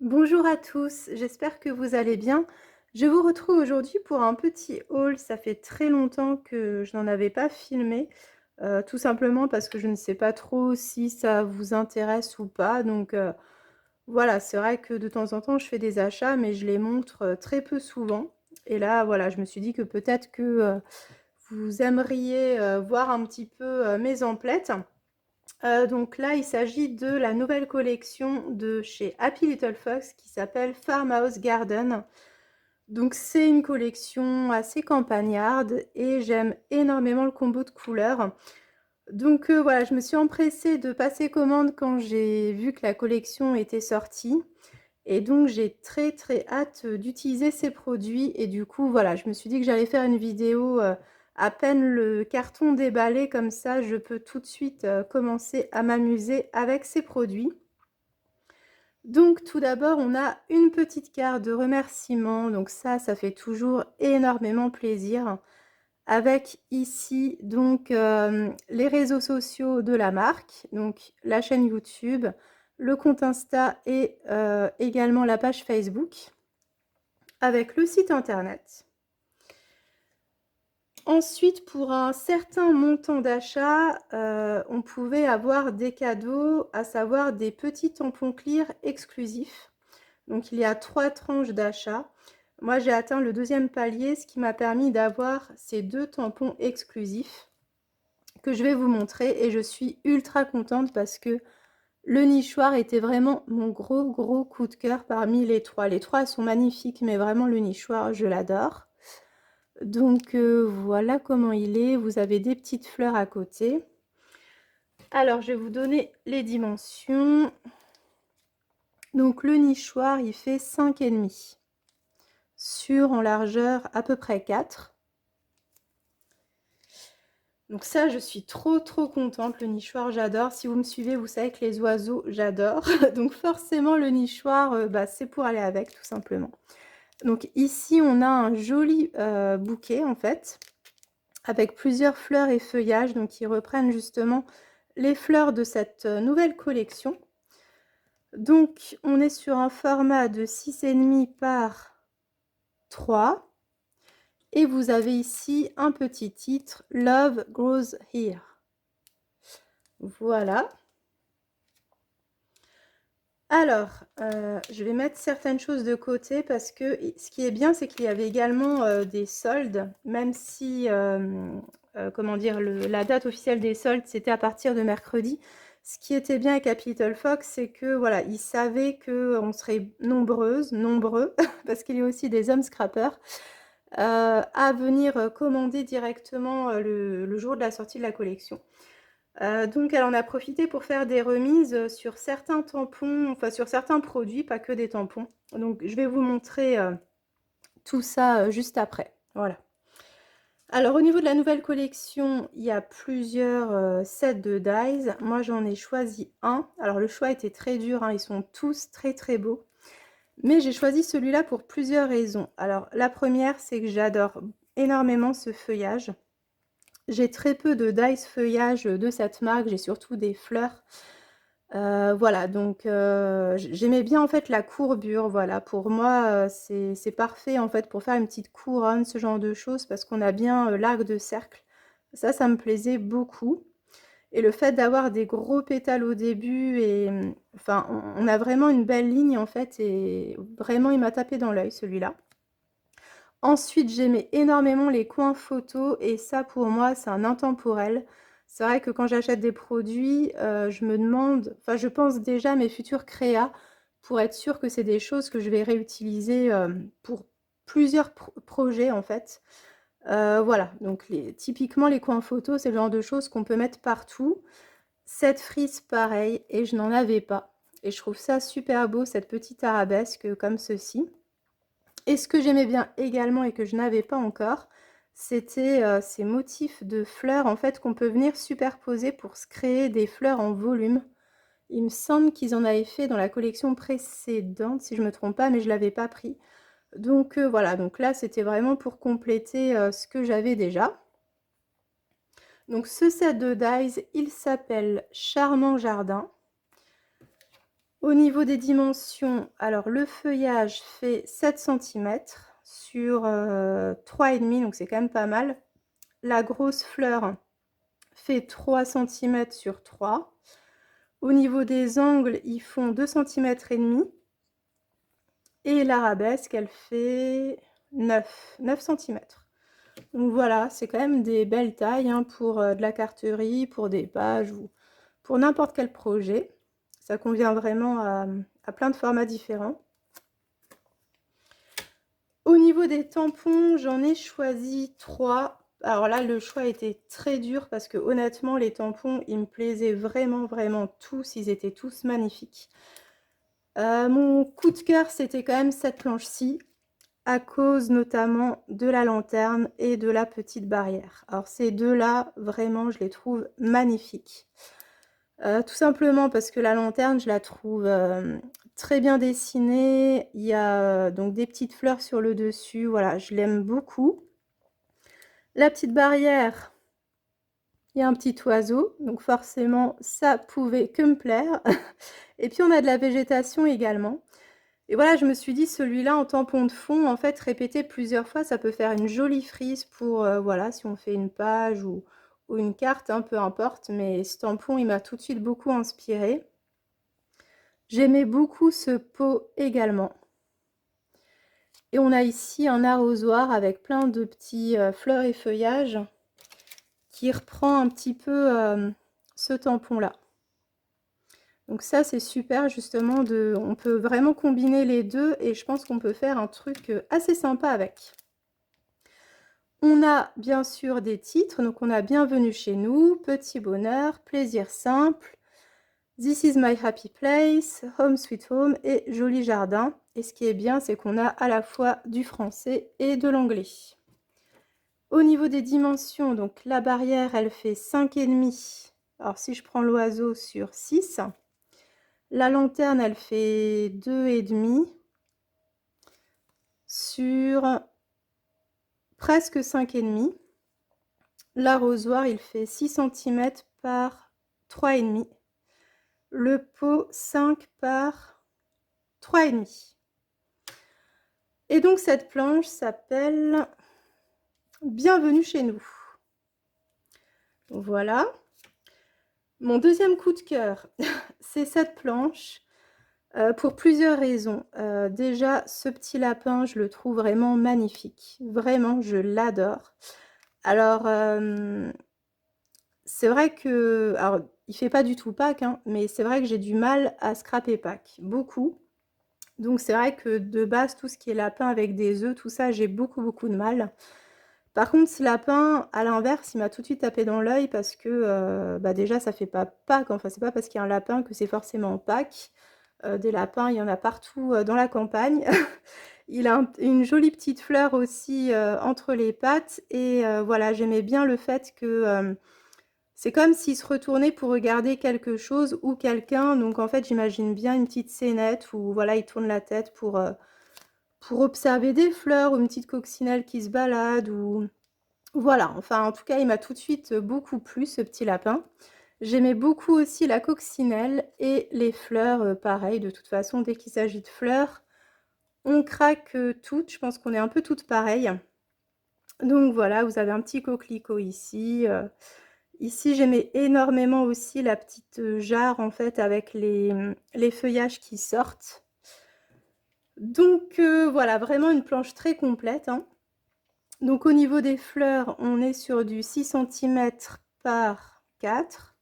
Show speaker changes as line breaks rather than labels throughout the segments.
Bonjour à tous, j'espère que vous allez bien. Je vous retrouve aujourd'hui pour un petit haul. Ça fait très longtemps que je n'en avais pas filmé, tout simplement parce que je ne sais pas trop si ça vous intéresse ou pas. Donc voilà, c'est vrai que de temps en temps, je fais des achats, mais je les montre très peu souvent. Et là, voilà, je me suis dit que peut-être que vous aimeriez voir un petit peu mes emplettes. Donc là, il s'agit de la nouvelle collection de chez Happy Little Fox qui s'appelle Farmhouse Garden. Donc c'est une collection assez campagnarde et j'aime énormément le combo de couleurs. Donc voilà, je me suis empressée de passer commande quand j'ai vu que la collection était sortie. Et donc j'ai très très hâte d'utiliser ces produits et du coup voilà, je me suis dit que j'allais faire une vidéo, à peine le carton déballé comme ça je peux tout de suite, commencer à m'amuser avec ces produits. Donc tout d'abord, on a une petite carte de remerciement, donc ça fait toujours énormément plaisir. Avec ici donc, les réseaux sociaux de la marque, donc la chaîne YouTube, le compte Insta et également la page Facebook, avec le site internet. Ensuite, pour un certain montant d'achat, on pouvait avoir des cadeaux, à savoir des petits tampons clear exclusifs. Donc il y a 3 tranches d'achat. Moi, j'ai atteint le 2e palier, ce qui m'a permis d'avoir ces 2 tampons exclusifs que je vais vous montrer et je suis ultra contente parce que le nichoir était vraiment mon gros coup de cœur parmi les 3. Les 3 sont magnifiques, mais vraiment le nichoir, je l'adore. Donc voilà comment il est. Vous avez des petites fleurs à côté. Alors, je vais vous donner les dimensions. Donc le nichoir, il fait 5,5 sur en largeur à peu près 4. Donc ça, je suis trop contente. Le nichoir, j'adore. Si vous me suivez, vous savez que les oiseaux, j'adore. Donc forcément, le nichoir, c'est pour aller avec, tout simplement. Donc ici, on a un joli bouquet, en fait, avec plusieurs fleurs et feuillages, donc qui reprennent justement les fleurs de cette nouvelle collection. Donc, on est sur un format de 6,5 par 3. Et vous avez ici un petit titre, Love Grows Here. Voilà. Alors, je vais mettre certaines choses de côté parce que ce qui est bien, c'est qu'il y avait également des soldes, même si, comment dire, la date officielle des soldes, c'était à partir de mercredi. Ce qui était bien avec Happy Little Fox, c'est que voilà, ils savaient qu'on serait nombreuses, nombreux, parce qu'il y a aussi des hommes scrappers, à venir commander directement le jour de la sortie de la collection. Donc elle en a profité pour faire des remises sur certains tampons, enfin sur certains produits, pas que des tampons. Donc je vais vous montrer tout ça juste après. Voilà. Alors au niveau de la nouvelle collection, il y a plusieurs sets de dies. Moi j'en ai choisi un. Alors le choix était très dur, hein, ils sont tous très beaux. Mais j'ai choisi celui-là pour plusieurs raisons. Alors la première, c'est que j'adore énormément ce feuillage. J'ai très peu de dies feuillage de cette marque, j'ai surtout des fleurs. Voilà, donc j'aimais bien en fait la courbure, voilà. Pour moi, c'est parfait en fait pour faire une petite couronne, ce genre de choses, parce qu'on a bien l'arc de cercle. Ça me plaisait beaucoup. Et le fait d'avoir des gros pétales au début et enfin, on a vraiment une belle ligne en fait et vraiment il m'a tapé dans l'œil celui-là. Ensuite, j'aimais énormément les coins photos et ça pour moi, c'est un intemporel. C'est vrai que quand j'achète des produits, je me demande, enfin je pense déjà à mes futurs créas pour être sûre que c'est des choses que je vais réutiliser pour plusieurs projets en fait. Voilà, donc typiquement les coins photos, c'est le genre de choses qu'on peut mettre partout. Cette frise, pareil, et je n'en avais pas. Et je trouve ça super beau, cette petite arabesque comme ceci. Et ce que j'aimais bien également et que je n'avais pas encore, c'était ces motifs de fleurs en fait qu'on peut venir superposer pour se créer des fleurs en volume. Il me semble qu'ils en avaient fait dans la collection précédente, si je ne me trompe pas, mais je ne l'avais pas pris. Donc voilà, donc là c'était vraiment pour compléter ce que j'avais déjà. Donc ce set de dies, il s'appelle Charmant Jardin. Au niveau des dimensions, alors le feuillage fait 7 centimètres sur 3,5, donc c'est quand même pas mal. La grosse fleur fait 3 centimètres sur 3. Au niveau des angles, ils font 2 centimètres et demi. Et l'arabesque, elle fait 9 centimètres. Donc voilà, c'est quand même des belles tailles hein, pour de la carterie, pour des pages ou pour n'importe quel projet. Ça convient vraiment à plein de formats différents. Au niveau des tampons, j'en ai choisi 3. Alors là, le choix était très dur parce que honnêtement, les tampons, ils me plaisaient vraiment, vraiment tous. Ils étaient tous magnifiques. Mon coup de cœur, c'était quand même cette planche-ci, à cause notamment de la lanterne et de la petite barrière. Alors ces deux-là, vraiment, je les trouve magnifiques. Tout simplement parce que la lanterne, je la trouve très bien dessinée. Il y a donc des petites fleurs sur le dessus. Voilà, je l'aime beaucoup. La petite barrière, il y a un petit oiseau. Donc forcément, ça pouvait que me plaire. Et puis on a de la végétation également. Et voilà, je me suis dit celui-là en tampon de fond, en fait, répéter plusieurs fois, ça peut faire une jolie frise pour, voilà, si on fait une page ou une carte, hein, peu importe. Mais ce tampon, il m'a tout de suite beaucoup inspirée. J'aimais beaucoup ce pot également. Et on a ici un arrosoir avec plein de petits fleurs et feuillages qui reprend un petit peu ce tampon-là. Donc ça, c'est super justement, on peut vraiment combiner les deux et je pense qu'on peut faire un truc assez sympa avec. On a bien sûr des titres, donc on a Bienvenue chez nous, Petit bonheur, Plaisir simple, This is my happy place, Home sweet home et Joli jardin. Et ce qui est bien, c'est qu'on a à la fois du français et de l'anglais. Au niveau des dimensions, donc la barrière, elle fait 5,5. Alors si je prends l'oiseau sur 6. La lanterne, elle fait 2,5 sur presque 5,5. L'arrosoir, il fait 6 cm par 3,5. Le pot 5 par 3,5. Et donc cette planche s'appelle Bienvenue chez nous. Voilà. Mon deuxième coup de cœur, c'est cette planche pour plusieurs raisons. Déjà, ce petit lapin, je le trouve vraiment magnifique. Vraiment, je l'adore. Alors, c'est vrai que... Alors, il fait pas du tout Pâques, hein, mais c'est vrai que j'ai du mal à scraper Pâques. Beaucoup. Donc, c'est vrai que de base, tout ce qui est lapin avec des œufs, tout ça, j'ai beaucoup, beaucoup de mal. Par contre, ce lapin, à l'inverse, il m'a tout de suite tapé dans l'œil parce que bah déjà, ça fait pas Pâques. Enfin, c'est pas parce qu'il y a un lapin que c'est forcément Pâques. Des lapins, il y en a partout dans la campagne. Il a une jolie petite fleur aussi entre les pattes. Et voilà, j'aimais bien le fait que c'est comme s'il se retournait pour regarder quelque chose ou quelqu'un. Donc en fait, j'imagine bien une petite scénette où voilà, il tourne la tête pour observer des fleurs ou une petite coccinelle qui se balade ou... Voilà, enfin en tout cas, il m'a tout de suite beaucoup plu ce petit lapin. J'aimais beaucoup aussi la coccinelle et les fleurs, pareil, de toute façon, dès qu'il s'agit de fleurs, on craque toutes. Je pense qu'on est un peu toutes pareilles. Donc voilà, vous avez un petit coquelicot ici. Ici, j'aimais énormément aussi la petite jarre en fait avec les feuillages qui sortent. Donc voilà, vraiment une planche très complète, hein. Donc au niveau des fleurs, on est sur du 6 cm par 4.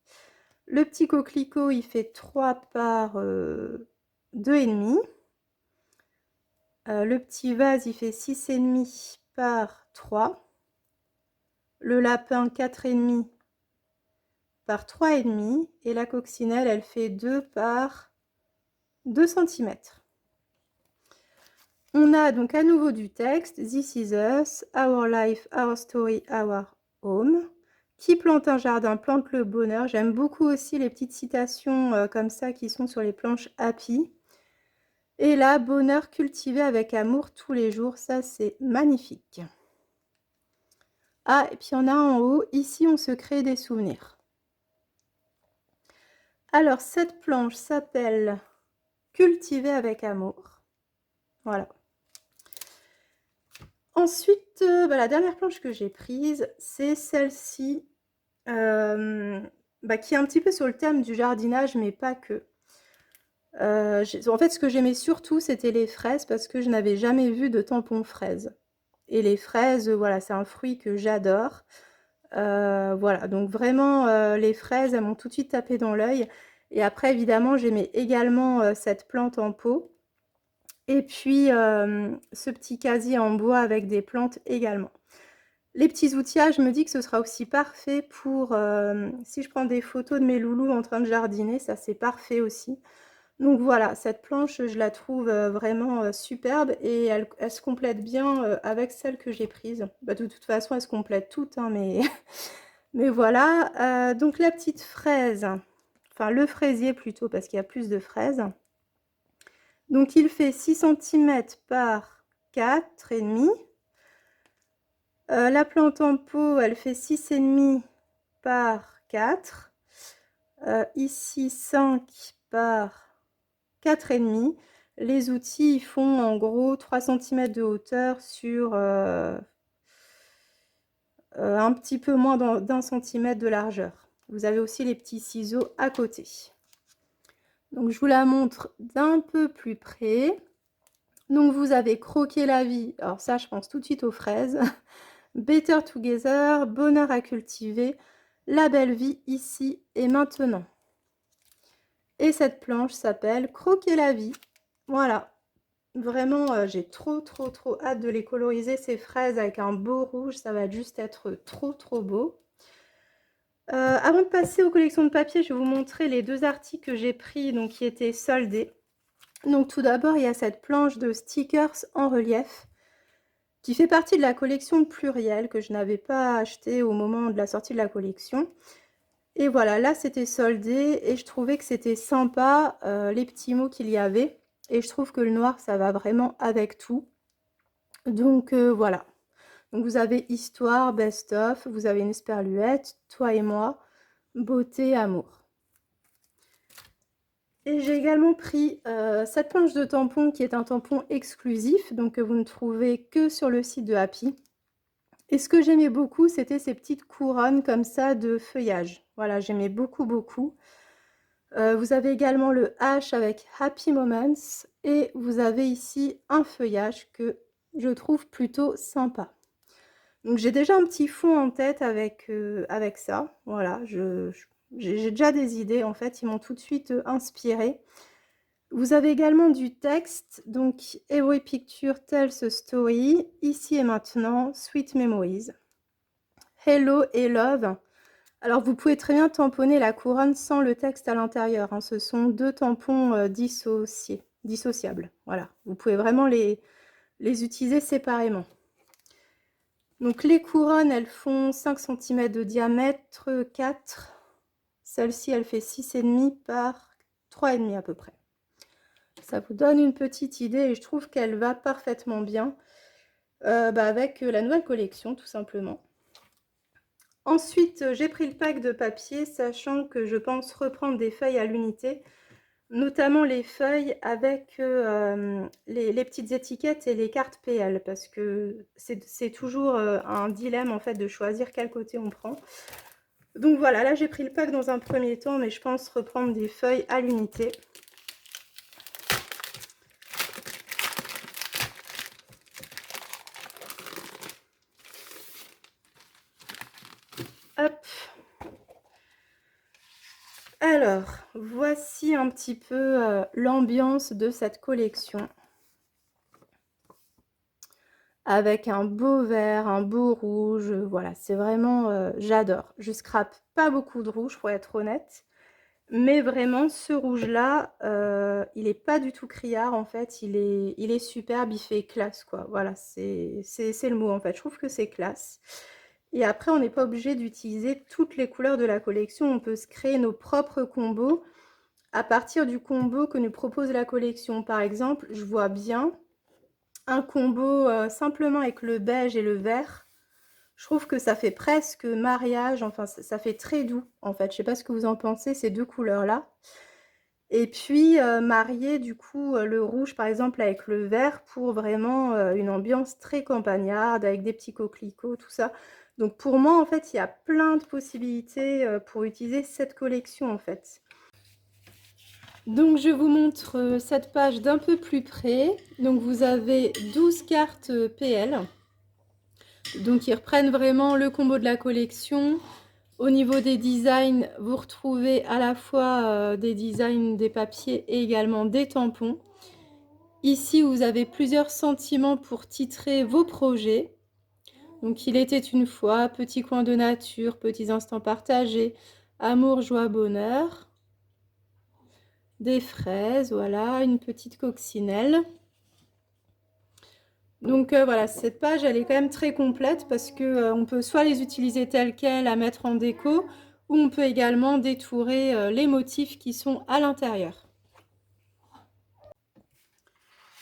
Le petit coquelicot, il fait 3 par 2,5. Le petit vase, il fait 6,5 par 3. Le lapin, 4,5 par 3,5. Et la coccinelle, elle fait 2 par 2 cm. On a donc à nouveau du texte. This is us, our life, our story, our home. Qui plante un jardin, plante le bonheur. J'aime beaucoup aussi les petites citations comme ça qui sont sur les planches Happy. Et là, bonheur cultivé avec amour tous les jours, ça c'est magnifique. Ah, et puis il y en a en haut, ici on se crée des souvenirs. Alors cette planche s'appelle cultiver avec amour. Voilà. Ensuite, la dernière planche que j'ai prise, c'est celle-ci, qui est un petit peu sur le thème du jardinage, mais pas que. En fait, ce que j'aimais surtout, c'était les fraises parce que je n'avais jamais vu de tampon fraise. Et les fraises, voilà, c'est un fruit que j'adore. Voilà, donc vraiment, les fraises, elles m'ont tout de suite tapé dans l'œil. Et après, évidemment, j'aimais également cette plante en pot. Et puis, ce petit casier en bois avec des plantes également. Les petits outillages, je me dis que ce sera aussi parfait pour, si je prends des photos de mes loulous en train de jardiner, ça c'est parfait aussi. Donc voilà, cette planche, je la trouve vraiment superbe et elle se complète bien avec celle que j'ai prise. Bah, de toute façon, elles se complètent toutes, hein, mais, mais voilà. Donc la petite fraise, enfin le fraisier plutôt, parce qu'il y a plus de fraises. Donc il fait 6 cm par 4,5. La plante en pot, elle fait 6,5 par 4. Ici 5 par 4,5. Les outils ils font en gros 3 cm de hauteur sur un petit peu moins d'1 centimètre de largeur. Vous avez aussi les petits ciseaux à côté. Donc je vous la montre d'un peu plus près. Donc vous avez Croquer la vie, alors ça je pense tout de suite aux fraises. Better Together, Bonheur à cultiver, La belle vie ici et maintenant. Et cette planche s'appelle Croquer la vie. Voilà. Vraiment, j'ai trop hâte de les coloriser, ces fraises, avec un beau rouge. Ça va juste être trop beau. Avant de passer aux collections de papier, je vais vous montrer les 2 articles que j'ai pris, donc qui étaient soldés. Donc tout d'abord, il y a cette planche de stickers en relief qui fait partie de la collection Pluriel que je n'avais pas acheté au moment de la sortie de la collection. Et voilà, là c'était soldé et je trouvais que c'était sympa les petits mots qu'il y avait. Et je trouve que le noir, ça va vraiment avec tout. Donc voilà. Donc vous avez Histoire, Best of, vous avez une esperluette, Toi et moi, Beauté, Amour. Et j'ai également pris cette planche de tampon qui est un tampon exclusif, donc que vous ne trouvez que sur le site de Happy. Et ce que j'aimais beaucoup, c'était ces petites couronnes comme ça de feuillage. Voilà, j'aimais beaucoup. Vous avez également le H avec Happy Moments et vous avez ici un feuillage que je trouve plutôt sympa. Donc j'ai déjà un petit fond en tête avec ça. Voilà, j'ai déjà des idées. En fait, ils m'ont tout de suite inspirée. Vous avez également du texte, donc Every Picture Tells a Story, Ici et maintenant, Sweet Memories. Hello et Love. Alors vous pouvez très bien tamponner la couronne sans le texte à l'intérieur, hein. Ce sont 2 tampons dissociables. Voilà, vous pouvez vraiment les utiliser séparément. Donc les couronnes, elles font 5 cm de diamètre, 4. Celle-ci, elle fait 6,5 par 3,5 à peu près. Ça vous donne une petite idée et je trouve qu'elle va parfaitement bien avec la nouvelle collection, tout simplement. Ensuite, j'ai pris le pack de papier, sachant que je pense reprendre des feuilles à l'unité, notamment les feuilles avec les petites étiquettes et les cartes PL, parce que c'est toujours un dilemme en fait de choisir quel côté on prend. Donc voilà, là j'ai pris le pack dans un premier temps, mais je pense reprendre des feuilles à l'unité. Hop. Alors, voici un petit peu l'ambiance de cette collection. Avec un beau vert, un beau rouge, voilà, c'est vraiment, j'adore. Je scrape pas beaucoup de rouge pour être honnête, mais vraiment ce rouge-là, il est pas du tout criard en fait, il est superbe, il fait classe quoi. Voilà, c'est le mot en fait, je trouve que c'est classe. Et après, on n'est pas obligé d'utiliser toutes les couleurs de la collection, on peut se créer nos propres combos à partir du combo que nous propose la collection. Par exemple, je vois bien un combo simplement avec le beige et le vert. Je trouve que ça fait presque mariage, enfin ça fait très doux en fait. Je sais pas ce que vous en pensez, ces 2 couleurs là. Et puis, marier du coup, le rouge par exemple avec le vert pour vraiment, une ambiance très campagnarde avec des petits coquelicots, tout ça. Donc pour moi, en fait, il y a plein de possibilités, pour utiliser cette collection, en fait. Donc je vous montre, cette page d'un peu plus près. Donc vous avez 12 cartes, PL. Donc ils reprennent vraiment le combo de la collection. Au niveau des designs, vous retrouvez à la fois, des designs des papiers et également des tampons. Ici, vous avez plusieurs sentiments pour titrer vos projets. Donc, il était une fois, petit coin de nature, petits instants partagés, amour, joie, bonheur, des fraises, voilà, une petite coccinelle. Donc voilà, cette page, elle est quand même très complète parce que on peut soit les utiliser telles quelles à mettre en déco, ou on peut également détourer les motifs qui sont à l'intérieur.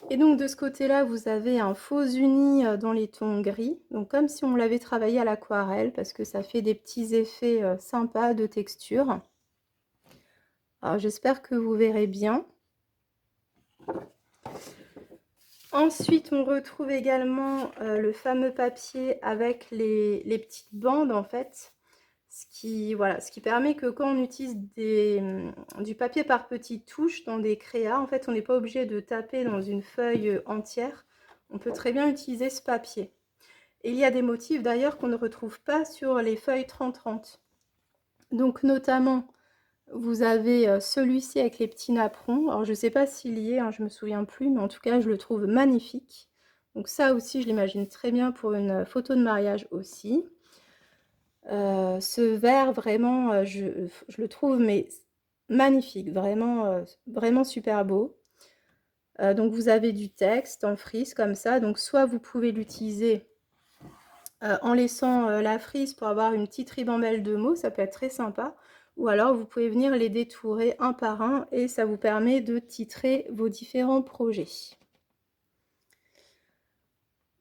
Et donc de ce côté-là, vous avez un faux uni dans les tons gris, donc comme si on l'avait travaillé à l'aquarelle, parce que ça fait des petits effets sympas de texture. Alors j'espère que vous verrez bien. Ensuite, on retrouve également le fameux papier avec les petites bandes en fait, voilà, ce qui permet que quand on utilise du papier par petites touches dans des créas, en fait, on n'est pas obligé de taper dans une feuille entière. On peut très bien utiliser ce papier. Et il y a des motifs d'ailleurs qu'on ne retrouve pas sur les feuilles 30-30. Donc notamment, vous avez celui-ci avec les petits napperons. Alors je ne sais pas s'il y est, hein, je ne me souviens plus, mais en tout cas je le trouve magnifique. Donc ça aussi, je l'imagine très bien pour une photo de mariage aussi. Ce vert vraiment, je le trouve mais magnifique, vraiment, vraiment super beau. Donc vous avez du texte en frise comme ça, donc soit vous pouvez l'utiliser en laissant la frise pour avoir une petite ribambelle de mots, ça peut être très sympa. Ou alors vous pouvez venir les détourer un par un et ça vous permet de titrer vos différents projets.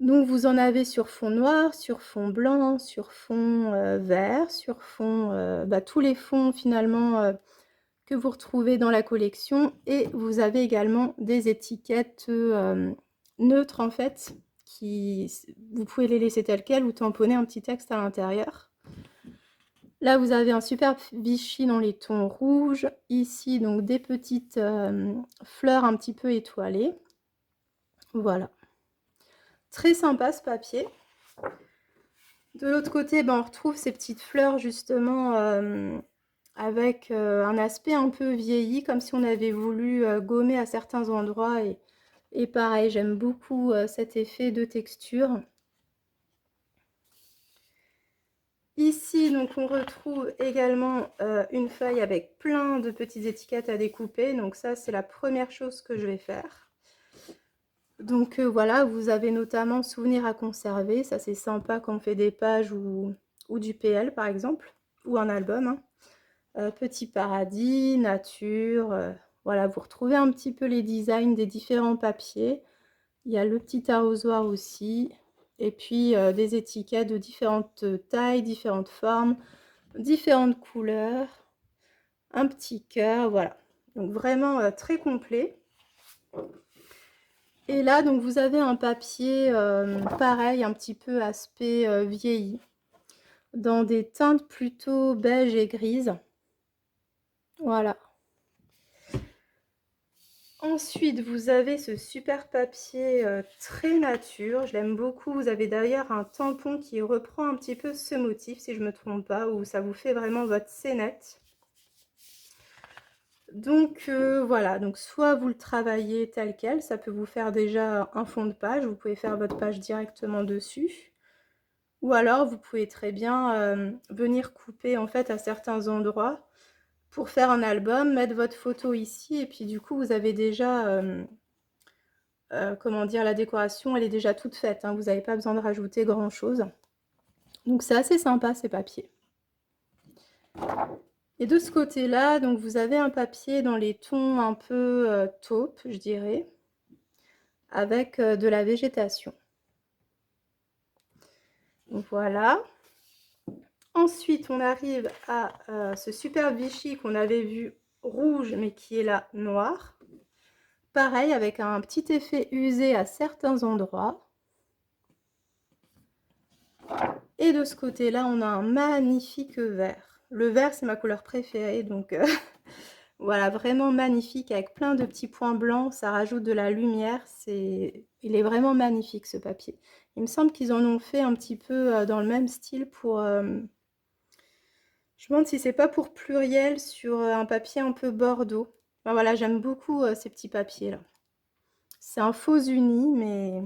Donc vous en avez sur fond noir, sur fond blanc, sur fond vert, sur fond, tous les fonds finalement que vous retrouvez dans la collection. Et vous avez également des étiquettes neutres en fait, vous pouvez les laisser telles quelles ou tamponner un petit texte à l'intérieur. Là, vous avez un super Vichy dans les tons rouges. Ici, donc des petites fleurs un petit peu étoilées. Voilà. Très sympa ce papier. De l'autre côté, on retrouve ces petites fleurs justement avec un aspect un peu vieilli, comme si on avait voulu gommer à certains endroits. Et pareil, j'aime beaucoup cet effet de texture. Ici, donc, on retrouve également une feuille avec plein de petites étiquettes à découper. Donc ça, c'est la première chose que je vais faire. Donc voilà, vous avez notamment souvenirs à conserver. Ça, c'est sympa quand on fait des pages ou du PL, par exemple, ou un album. Hein. Petit paradis, nature. Voilà, vous retrouvez un petit peu les designs des différents papiers. Il y a le petit arrosoir aussi. Et puis des étiquettes de différentes tailles, différentes formes, différentes couleurs. Un petit cœur, voilà. Donc vraiment très complet. Et là, donc vous avez un papier pareil, un petit peu aspect vieilli, dans des teintes plutôt beige et grises. Voilà. Ensuite, vous avez ce super papier très nature, je l'aime beaucoup. Vous avez d'ailleurs un tampon qui reprend un petit peu ce motif, si je ne me trompe pas, où ça vous fait vraiment votre scénette. Donc voilà, donc soit vous le travaillez tel quel, ça peut vous faire déjà un fond de page, vous pouvez faire votre page directement dessus. Ou alors vous pouvez très bien venir couper en fait à certains endroits pour faire un album, mettre votre photo ici et puis du coup vous avez déjà, comment dire, la décoration elle est déjà toute faite, hein, vous n'avez pas besoin de rajouter grand chose. Donc c'est assez sympa ces papiers. Et de ce côté-là, donc vous avez un papier dans les tons un peu taupe, je dirais, avec de la végétation. Donc voilà. Ensuite, on arrive à ce super Vichy qu'on avait vu rouge, mais qui est là noir. Pareil, avec un petit effet usé à certains endroits. Et de ce côté-là, on a un magnifique vert. Le vert, c'est ma couleur préférée, donc voilà, vraiment magnifique, avec plein de petits points blancs. Ça rajoute de la lumière. Il est vraiment magnifique, ce papier. Il me semble qu'ils en ont fait un petit peu dans le même style pour... je me demande si c'est pas pour Pluriel sur un papier un peu bordeaux. Enfin, voilà, j'aime beaucoup ces petits papiers-là. C'est un faux uni, mais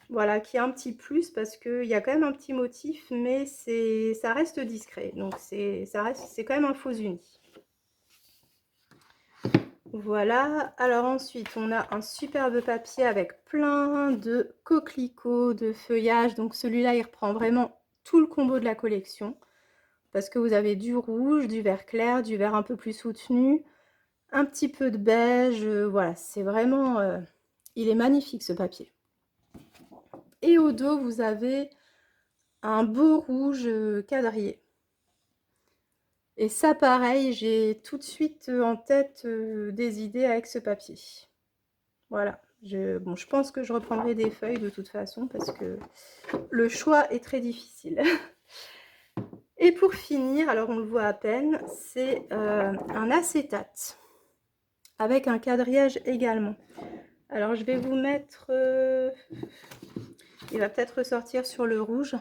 voilà, qui a un petit plus parce qu'il y a quand même un petit motif, mais ça reste discret. Donc c'est quand même un faux uni. Voilà, alors ensuite on a un superbe papier avec plein de coquelicots, de feuillages. Donc celui-là, il reprend vraiment tout le combo de la collection. Parce que vous avez du rouge, du vert clair, du vert un peu plus soutenu, un petit peu de beige. Voilà, c'est vraiment... il est magnifique ce papier. Et au dos, vous avez un beau rouge quadrillé. Et ça, pareil, j'ai tout de suite en tête des idées avec ce papier. Voilà. Bon, je pense que je reprendrai des feuilles de toute façon parce que le choix est très difficile. Et pour finir, alors on le voit à peine, c'est un acétate avec un quadrillage également. Alors je vais vous mettre... il va peut-être ressortir sur le rouge.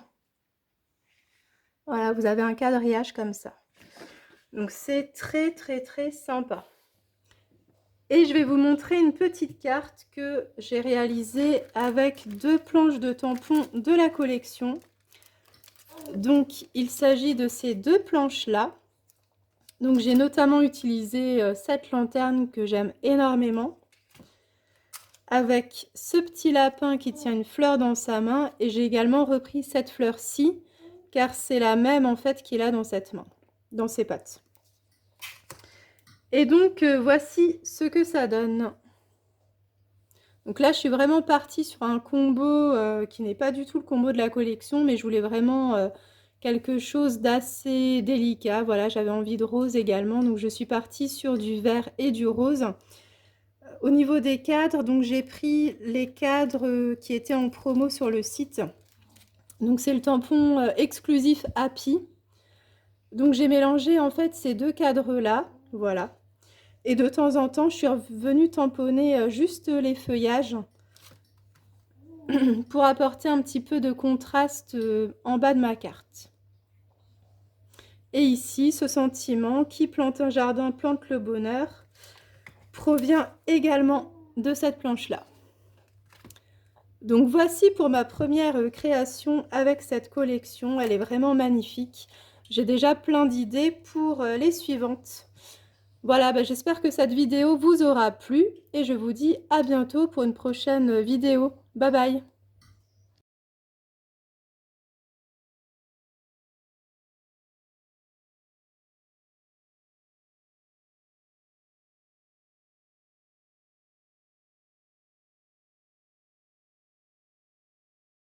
Voilà, vous avez un quadrillage comme ça. Donc c'est très très très sympa. Et je vais vous montrer une petite carte que j'ai réalisée avec 2 planches de tampons de la collection. Donc il s'agit de ces 2 planches-là. Donc j'ai notamment utilisé cette lanterne que j'aime énormément. Avec ce petit lapin qui tient une fleur dans sa main. Et j'ai également repris cette fleur-ci, car c'est la même en fait qu'il a dans cette main, dans ses pattes. Et donc, voici ce que ça donne. Donc là, je suis vraiment partie sur un combo qui n'est pas du tout le combo de la collection, mais je voulais vraiment quelque chose d'assez délicat. Voilà, j'avais envie de rose également, donc je suis partie sur du vert et du rose. Au niveau des cadres, donc j'ai pris les cadres qui étaient en promo sur le site. Donc c'est le tampon exclusif Happy. Donc j'ai mélangé en fait ces 2 cadres-là, voilà. Et de temps en temps, je suis revenue tamponner juste les feuillages pour apporter un petit peu de contraste en bas de ma carte. Et ici, ce sentiment, qui plante un jardin, plante le bonheur, provient également de cette planche-là. Donc voici pour ma première création avec cette collection. Elle est vraiment magnifique. J'ai déjà plein d'idées pour les suivantes. Voilà, j'espère que cette vidéo vous aura plu et je vous dis à bientôt pour une prochaine vidéo. Bye bye!